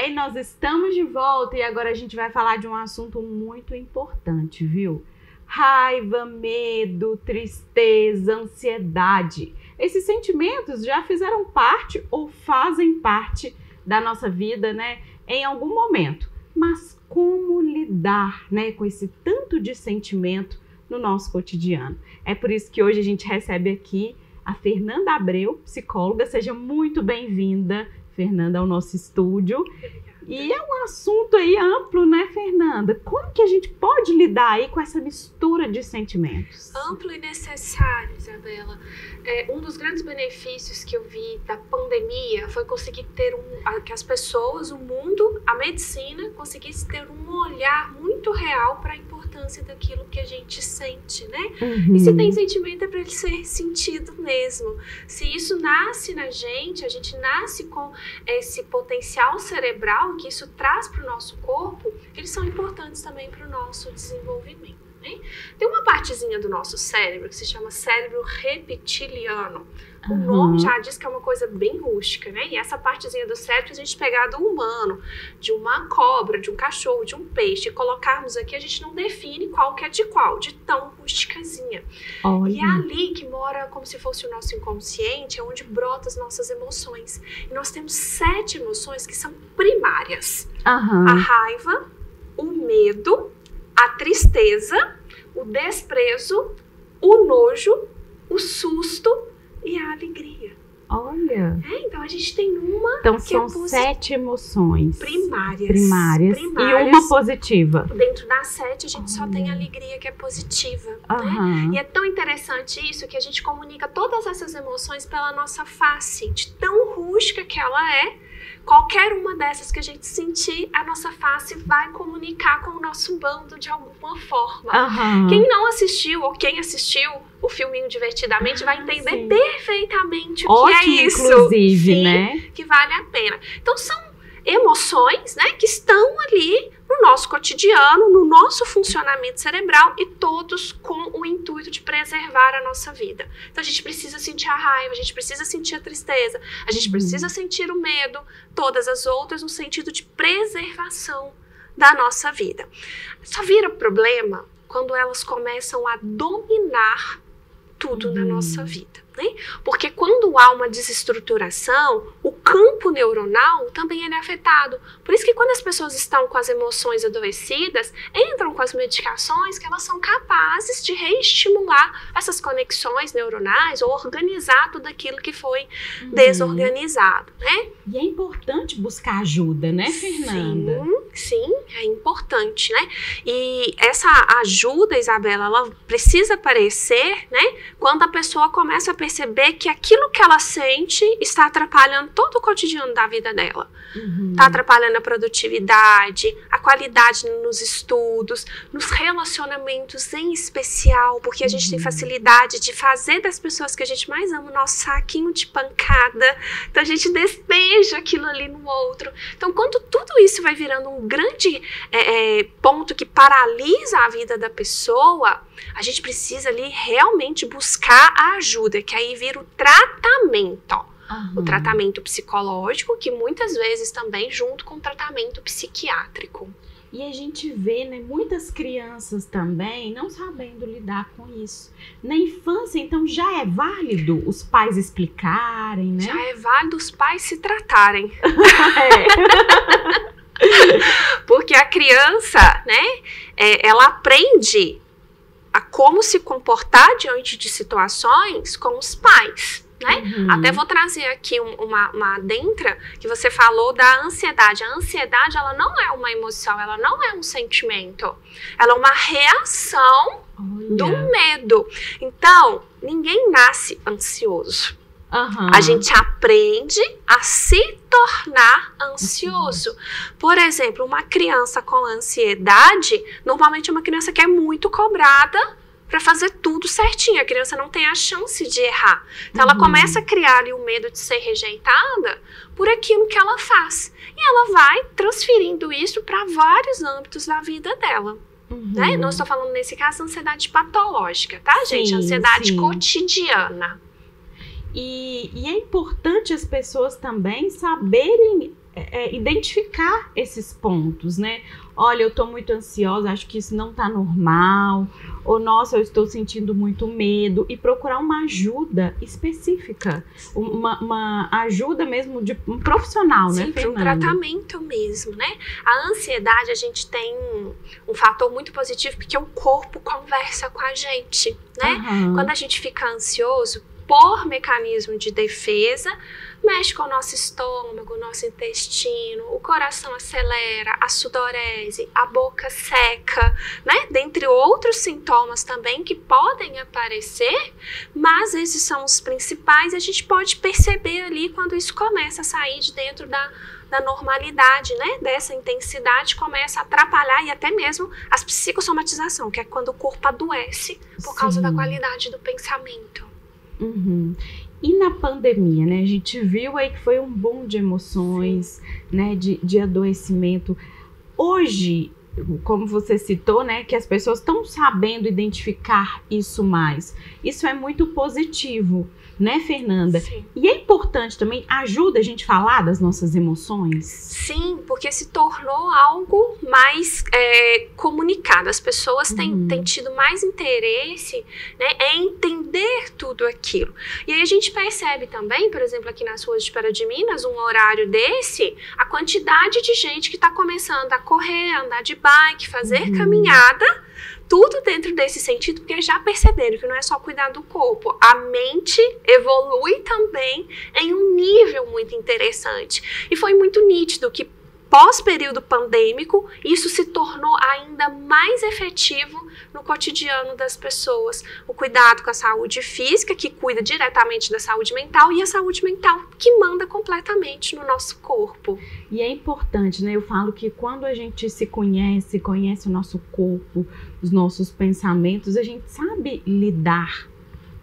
bem? Nós estamos de volta e agora a gente vai falar de um assunto muito importante, viu? Raiva, medo, tristeza, ansiedade. Esses sentimentos já fizeram parte ou fazem parte da nossa vida, né? Em algum momento. Mas como lidar, né, com esse tanto de sentimento no nosso cotidiano? É por isso que hoje a gente recebe aqui a Fernanda Abreu, psicóloga. Seja muito bem-vinda, Fernanda, ao nosso estúdio. E é um assunto aí amplo, né, Fernanda? Como que a gente pode lidar aí com essa mistura de sentimentos? Amplo e necessário, Isabela. Um dos grandes benefícios que eu vi da pandemia foi conseguir ter que as pessoas, o mundo, a medicina, conseguisse ter um olhar muito real para a importância daquilo que a gente sente, né? E se tem sentimento é para ele ser sentido mesmo. Se isso nasce na gente, a gente nasce com esse potencial cerebral que isso traz para o nosso corpo, eles são importantes também para o nosso desenvolvimento. Tem uma partezinha do nosso cérebro que se chama cérebro reptiliano. O nome já diz que é uma coisa bem rústica, né? E essa partezinha do cérebro, a gente pegar do humano, de uma cobra, de um cachorro, de um peixe, e colocarmos aqui, a gente não define qual que é de qual, de tão rusticazinha. Olha. E é ali que mora como se fosse o nosso inconsciente, é onde brotam as nossas emoções. E nós temos 7 emoções que são primárias. A raiva, o medo, a tristeza, o desprezo, o nojo, o susto e a alegria. Olha! Então a gente tem uma então que são 7 emoções primárias e uma positiva. Dentro das 7 a gente só tem a alegria que é positiva, né? E é tão interessante isso que a gente comunica todas essas emoções pela nossa face, de tão rústica que ela é. Qualquer uma dessas que a gente sentir, a nossa face vai comunicar com o nosso bando de alguma forma. Quem não assistiu ou quem assistiu o filminho Divertidamente vai entender perfeitamente o que é isso. Inclusive, né? Que vale a pena. Então são emoções, né, que estão ali no nosso cotidiano, no nosso funcionamento cerebral e todos com o intuito de preservar a nossa vida. Então a gente precisa sentir a raiva, a gente precisa sentir a tristeza, a gente precisa sentir o medo, todas as outras no sentido de preservação da nossa vida. Só vira problema quando elas começam a dominar tudo na nossa vida, né? Porque quando há uma desestruturação, o campo neuronal também é afetado. Por isso que quando as pessoas estão com as emoções adoecidas, entram com as medicações que elas são capazes de reestimular essas conexões neuronais ou organizar tudo aquilo que foi desorganizado, né? E é importante buscar ajuda, né, Fernanda? Sim, é importante, né? E essa ajuda, Isabela, ela precisa aparecer, né, quando a pessoa começa a perceber que aquilo que ela sente está atrapalhando todo o cotidiano da vida dela. Está atrapalhando a produtividade, a qualidade nos estudos, nos relacionamentos em especial, porque a gente tem facilidade de fazer das pessoas que a gente mais ama o nosso saquinho de pancada. Então a gente despeja aquilo ali no outro. Então quando tudo isso vai virando um grande ponto que paralisa a vida da pessoa, a gente precisa ali realmente buscar a ajuda, que aí vira o tratamento, ó. O tratamento psicológico, que muitas vezes também junto com o tratamento psiquiátrico. E a gente vê, né, muitas crianças também não sabendo lidar com isso. Na infância, então, já é válido os pais explicarem, né? Já é válido os pais se tratarem. Porque a criança, né, ela aprende a como se comportar diante de situações com os pais. Né? Até vou trazer aqui uma adentra que você falou da ansiedade. A ansiedade, ela não é uma emoção, ela não é um sentimento. Ela é uma reação do medo. Então, ninguém nasce ansioso. A gente aprende a se tornar ansioso. Por exemplo, uma criança com ansiedade, normalmente é uma criança que é muito cobrada para fazer tudo certinho. A criança não tem a chance de errar. Então ela começa a criar ali o medo de ser rejeitada por aquilo que ela faz. E ela vai transferindo isso para vários âmbitos da vida dela. Né? Não estou falando nesse caso ansiedade patológica, tá, gente? Ansiedade cotidiana. E é importante as pessoas também saberem identificar esses pontos, né? Olha, eu estou muito ansiosa, acho que isso não está normal. Ou, nossa, eu estou sentindo muito medo. E procurar uma ajuda específica. Uma ajuda mesmo de um profissional, né, Fernanda? Sim, para um tratamento mesmo, né? A ansiedade, a gente tem um fator muito positivo, porque o corpo conversa com a gente, né? Quando a gente fica ansioso, por mecanismo de defesa, mexe com o nosso estômago, o nosso intestino, o coração acelera, a sudorese, a boca seca, né? Dentre outros sintomas também que podem aparecer, mas esses são os principais. A gente pode perceber ali quando isso começa a sair de dentro da normalidade, né? Dessa intensidade, começa a atrapalhar e até mesmo as psicossomatização, que é quando o corpo adoece por causa da qualidade do pensamento. E na pandemia, né? A gente viu aí que foi um boom de emoções, né? De adoecimento. Hoje, como você citou, né? Que as pessoas estão sabendo identificar isso mais. Isso é muito positivo, né, Fernanda? Sim. E é importante também, ajuda a gente a falar das nossas emoções? Sim, porque se tornou algo mais comunicado. As pessoas têm tido mais interesse, né, em entender tudo aquilo. E aí a gente percebe também, por exemplo, aqui nas ruas de Pará de Minas, um horário desse, a quantidade de gente que está começando a correr, andar de bike, fazer caminhada, tudo dentro desse sentido, porque já perceberam que não é só cuidar do corpo. A mente evolui também em um nível muito interessante. E foi muito nítido que pós-período pandêmico, isso se tornou ainda mais efetivo no cotidiano das pessoas. O cuidado com a saúde física, que cuida diretamente da saúde mental, e a saúde mental, que manda completamente no nosso corpo. E é importante, né? Eu falo que quando a gente se conhece o nosso corpo, os nossos pensamentos, a gente sabe lidar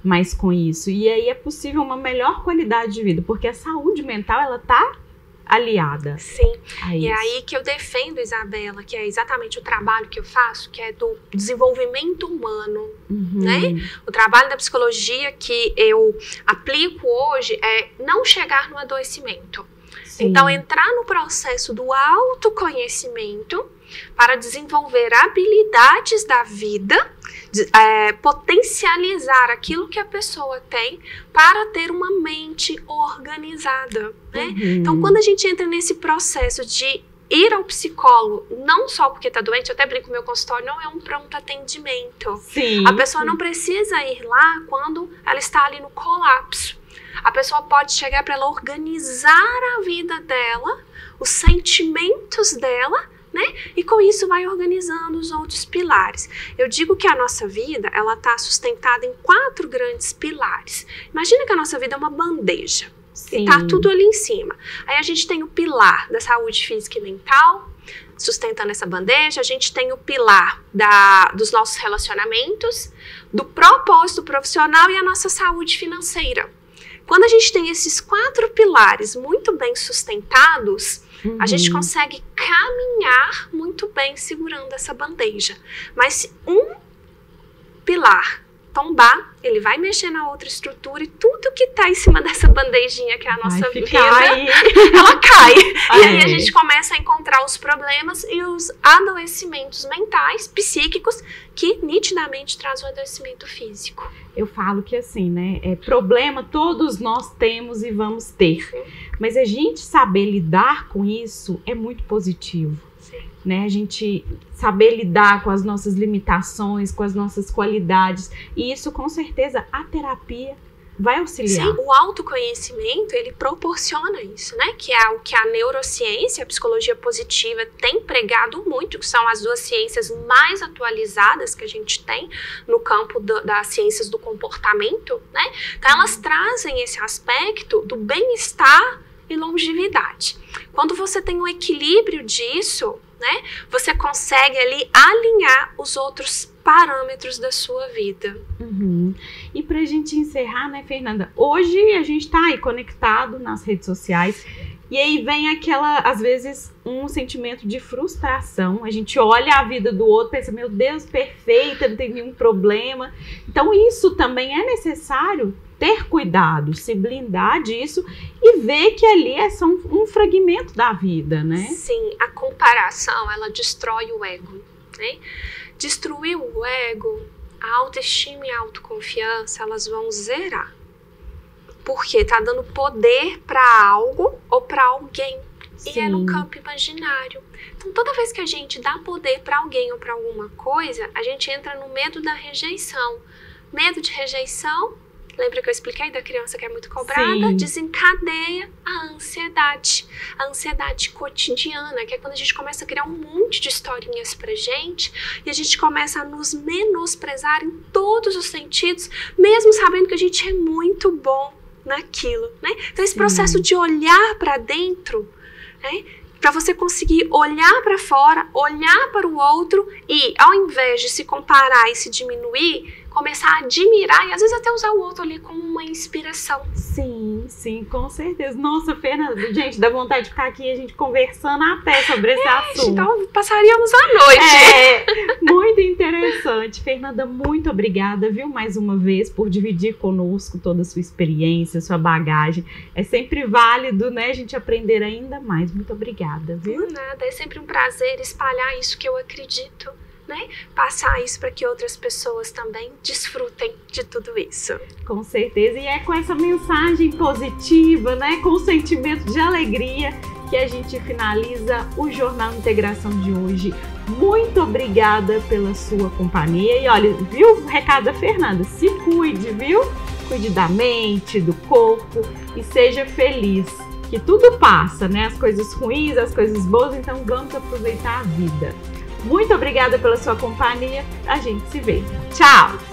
mais com isso. E aí é possível uma melhor qualidade de vida, porque a saúde mental, ela tá aliada. Sim, e é aí que eu defendo, Isabela, que é exatamente o trabalho que eu faço, que é do desenvolvimento humano, né? O trabalho da psicologia que eu aplico hoje é não chegar no adoecimento. Sim. Então, entrar no processo do autoconhecimento para desenvolver habilidades da vida, potencializar aquilo que a pessoa tem para ter uma mente organizada, né? Então, quando a gente entra nesse processo de ir ao psicólogo, não só porque está doente, eu até brinco, meu consultório não é um pronto atendimento. Sim. A pessoa não precisa ir lá quando ela está ali no colapso. A pessoa pode chegar para ela organizar a vida dela, os sentimentos dela, né? E com isso vai organizando os outros pilares. Eu digo que a nossa vida, ela está sustentada em 4 grandes pilares. Imagina que a nossa vida é uma bandeja. Sim. E tá tudo ali em cima. Aí a gente tem o pilar da saúde física e mental, sustentando essa bandeja. A gente tem o pilar dos nossos relacionamentos, do propósito profissional e a nossa saúde financeira. Quando a gente tem esses 4 pilares muito bem sustentados, a gente consegue caminhar muito bem segurando essa bandeja. Mas se um pilar tombar, ele vai mexer na outra estrutura e tudo que está em cima dessa bandejinha que é a nossa vida, ela cai. E aí a gente começa a encontrar os problemas e os adoecimentos mentais, psíquicos, que nitidamente trazem o adoecimento físico. Eu falo que assim, né, problema todos nós temos e vamos ter, mas a gente saber lidar com isso é muito positivo. Né, a gente saber lidar com as nossas limitações, com as nossas qualidades, e isso com certeza a terapia vai auxiliar. Sim, o autoconhecimento, ele proporciona isso, né, que é o que a neurociência, a psicologia positiva tem pregado muito, que são as 2 ciências mais atualizadas que a gente tem no campo das ciências do comportamento, né, então elas trazem esse aspecto do bem-estar e longevidade. Quando você tem um equilíbrio disso, né, você consegue ali alinhar os outros parâmetros da sua vida. E pra gente encerrar, né, Fernanda, hoje a gente tá aí conectado nas redes sociais e aí vem às vezes, um sentimento de frustração. A gente olha a vida do outro e pensa, meu Deus, perfeita, não tem nenhum problema. Então isso também é necessário ter cuidado, se blindar disso e ver que ali é só um fragmento da vida, né? Sim, a comparação, ela destrói o ego, né? Destruir o ego, a autoestima e a autoconfiança, elas vão zerar. Porque tá dando poder para algo ou para alguém. Sim. E é no campo imaginário. Então, toda vez que a gente dá poder para alguém ou para alguma coisa, a gente entra no medo da rejeição. Medo de rejeição, lembra que eu expliquei da criança que é muito cobrada? Sim. Desencadeia a ansiedade cotidiana, que é quando a gente começa a criar um monte de historinhas pra gente e a gente começa a nos menosprezar em todos os sentidos, mesmo sabendo que a gente é muito bom naquilo, né? Então, esse processo de olhar para dentro, né? Para você conseguir olhar para fora, olhar para o outro e, ao invés de se comparar e se diminuir, começar a admirar e às vezes até usar o outro ali como uma inspiração. Sim, sim, com certeza. Nossa, Fernanda, gente, dá vontade de ficar aqui a gente conversando até sobre esse assunto. Então, passaríamos a noite. É, muito interessante. Fernanda, muito obrigada, viu, mais uma vez, por dividir conosco toda a sua experiência, sua bagagem. É sempre válido, né, a gente aprender ainda mais. Muito obrigada, viu? Por nada, é sempre um prazer espalhar isso que eu acredito, né? Passar isso para que outras pessoas também desfrutem de tudo isso. Com certeza, e é com essa mensagem positiva, né, com o sentimento de alegria que a gente finaliza o Jornal Integração de hoje. Muito obrigada pela sua companhia e olha, viu o recado da Fernanda? Se cuide, viu? Cuide da mente, do corpo e seja feliz, que tudo passa, né? As coisas ruins, as coisas boas, então vamos aproveitar a vida. Muito obrigada pela sua companhia, a gente se vê. Tchau!